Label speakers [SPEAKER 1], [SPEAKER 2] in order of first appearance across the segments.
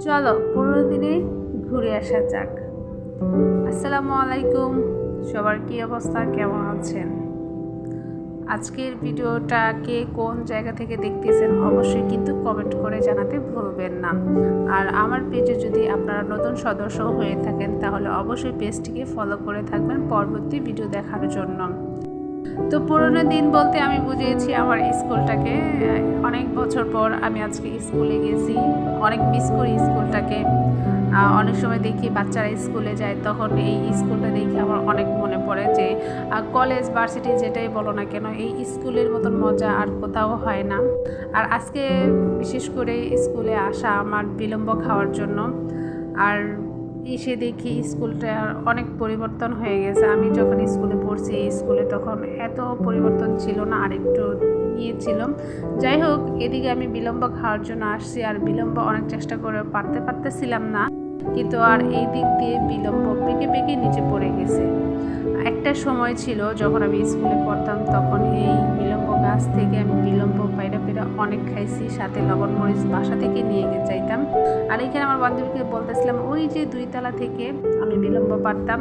[SPEAKER 1] চলো পুরোনো দিনে ঘুরে আসা যাক। আসসালামু আলাইকুম, সবার কি অবস্থা, কেমন আছেন? আজকের ভিডিওটা কে কোন জায়গা থেকে দেখতেছেন অবশ্যই কিন্তু কমেন্ট করে জানাতে ভুলবেন না। আর আমার পেজে যদি আপনারা নতুন সদস্য হয়ে থাকেন তাহলে অবশ্যই পেজটিকে ফলো করে থাকবেন পরবর্তী ভিডিও দেখার জন্য। তো পুরোনো দিন বলতে আমি বুঝিয়েছি আমার স্কুলটাকে। অনেক বছর পর আমি আজকে স্কুলে গেছি, অনেক মিস করি স্কুলটাকে। অনেক সময় দেখি বাচ্চারা স্কুলে যায়, তখন এই স্কুলটা দেখে আমার অনেক মনে পড়ে যে কলেজ ভার্সিটি যেটাই বলো না কেন, এই স্কুলের মতন মজা আর কোথাও হয় না। আর আজকে বিশেষ করে স্কুলে আসা আমার বিলম্ব খাওয়ার জন্য। আর এসে দেখি স্কুলটা অনেক পরিবর্তন হয়ে গেছে। আমি যখন স্কুলে পড়ছি এই স্কুলে তখন এত পরিবর্তন ছিল না, আর একটু ইয়ে ছিল। যাই হোক, এদিকে আমি বিলম্ব খাওয়ার জন্য আসছি, আর বিলম্ব অনেক চেষ্টা করে পারতেছিলাম না, কিন্তু আর এই দিক দিয়ে বিলম্ব পেকে পেকে নিচে পড়ে গেছে। একটা সময় ছিল যখন আমি স্কুলে পড়তাম, তখন এই বিলম্ব গাছ থেকে আমি বিলম্ব পায়রা অনেক খাইছি, সাথে লবণ মরিচ বাসা থেকে নিয়ে যাইতাম। আর এখানে আমার বান্ধবীকে বলতেছিলাম, ওই যে 2 তলা থেকে আমি বিলম্ব পারতাম,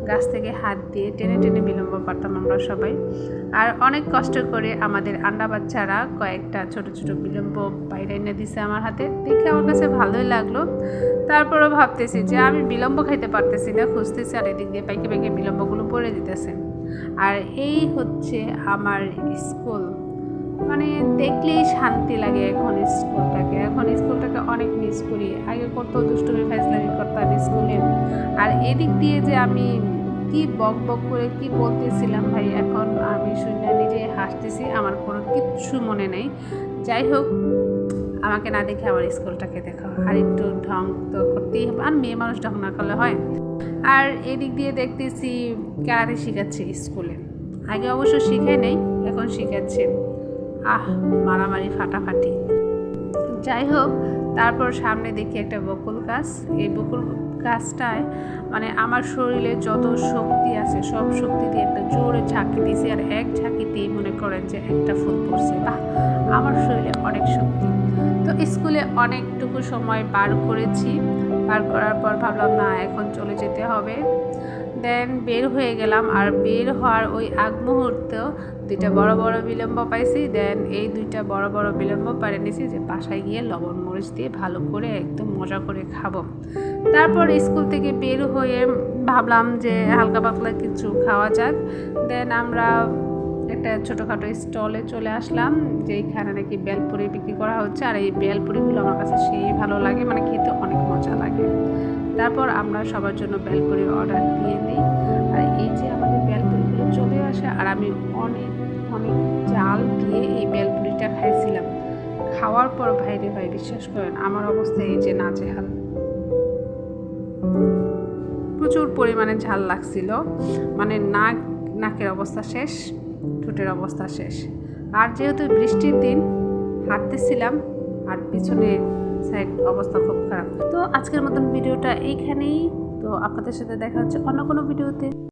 [SPEAKER 1] গাছ থেকে হাত দিয়ে টেনে টেনে বিলম্ব পারতাম আমরা সবাই। আর অনেক কষ্ট করে আমাদের আন্ডা বাচ্চারা কয়েকটা ছোট ছোট বিলম্ব পায়রা এনে দিছে আমার হাতে, দেখে আমার কাছে ভালোই লাগলো। তারপরও ভাবতেছি যে আমি বিলম্ব খাইতে পারতেছি না, খুঁজতেছি, আর এদিক দিয়ে পাইকে পাইকে বিলম্বগুলো পড়ে দিতেছে। আর এই হচ্ছে আমার স্কুল, মানে দেখলেই শান্তি লাগে এখন স্কুলটাকে অনেক মিস করি। আগে কত দুষ্টুমি ফাইজলামি করতাম স্কুলে, আর এদিক দিয়ে যে আমি কি বক বক করে কি বলতেছিলাম ভাই, এখন আমি শুনে নিজে হাসতেছি, আমার কোনো কিচ্ছু মনে নেই। যাই হোক, আমাকে না দেখে আমার স্কুলটাকে দেখো, আর একটু ঢং তো করতেই হবে, আর মেয়ে মানুষ ঢং না করলে হয়। আর এদিক দিয়ে দেখতেছি ক্যারাটে শিখাচ্ছে স্কুলে, আগে অবশ্য শিখে নেই, এখন শিখাচ্ছে। মারামারি ফাটাফাটি। যাই হোক, তারপর সামনে দেখি একটা বকুল গাছ। এই বকুল গাছটায় মানে আমার শরীরে যত শক্তি আছে সব শক্তি দিয়ে একটা জোরে ঝাঁকি দিয়েছি, আর এক ঝাঁকিতেই মনে করেন যে একটা ফুল পড়ছে। আমার শরীরে অনেক শক্তি। তো স্কুলে অনেকটুকু সময় পার করেছি, পার করার পর ভাবলাম না এখন চলে যেতে হবে। দেন বের হয়ে গেলাম, আর বের হওয়ার ওই আগ মুহূর্তেও 2টা বড় বড় বিলম্ব পাইছি। দেন এই 2টা বড় বড় বিলম্ব পাড়ে নিয়েছি যে বাসায় গিয়ে লবণ মরিচ দিয়ে ভালো করে একদম মজা করে খাবো। তারপর স্কুল থেকে বের হয়ে ভাবলাম যে হালকা পাতলা কিছু খাওয়া যাক। দেন আমরা একটা ছোটোখাটো স্টলে চলে আসলাম, যেইখানে নাকি বেলপুরি বিক্রি করা হচ্ছে। আর এই বেলপুরিগুলো আমার কাছে সেই ভালো লাগে, মানে খেতে অনেক মজা লাগে। তারপর আমরা সবার জন্য বেলপুরির অর্ডার দিয়ে দিই, আর এই যে আমাদের বেলপুরিগুলো চলে আসে, আর আমি অনেক অনেক চাল দিয়ে এই বেলপুরিটা খাইছিলাম। খাওয়ার পর ভাইরে ভাই বিশ্বাস করেন আমার অবস্থা এই যে নাজেহাল, প্রচুর পরিমাণে ঝাল লাগছিল, মানে নাকের অবস্থা শেষ, ঠোঁটের অবস্থা শেষ। আর যেহেতু বৃষ্টির দিন হাঁটতেছিলাম, আর পিছনে সাইড অবস্থা খুব খারাপ। তো আজকের মতন ভিডিওটা এইখানেই। তো আপনাদের সাথে দেখা হচ্ছে অন্য কোনো ভিডিওতে।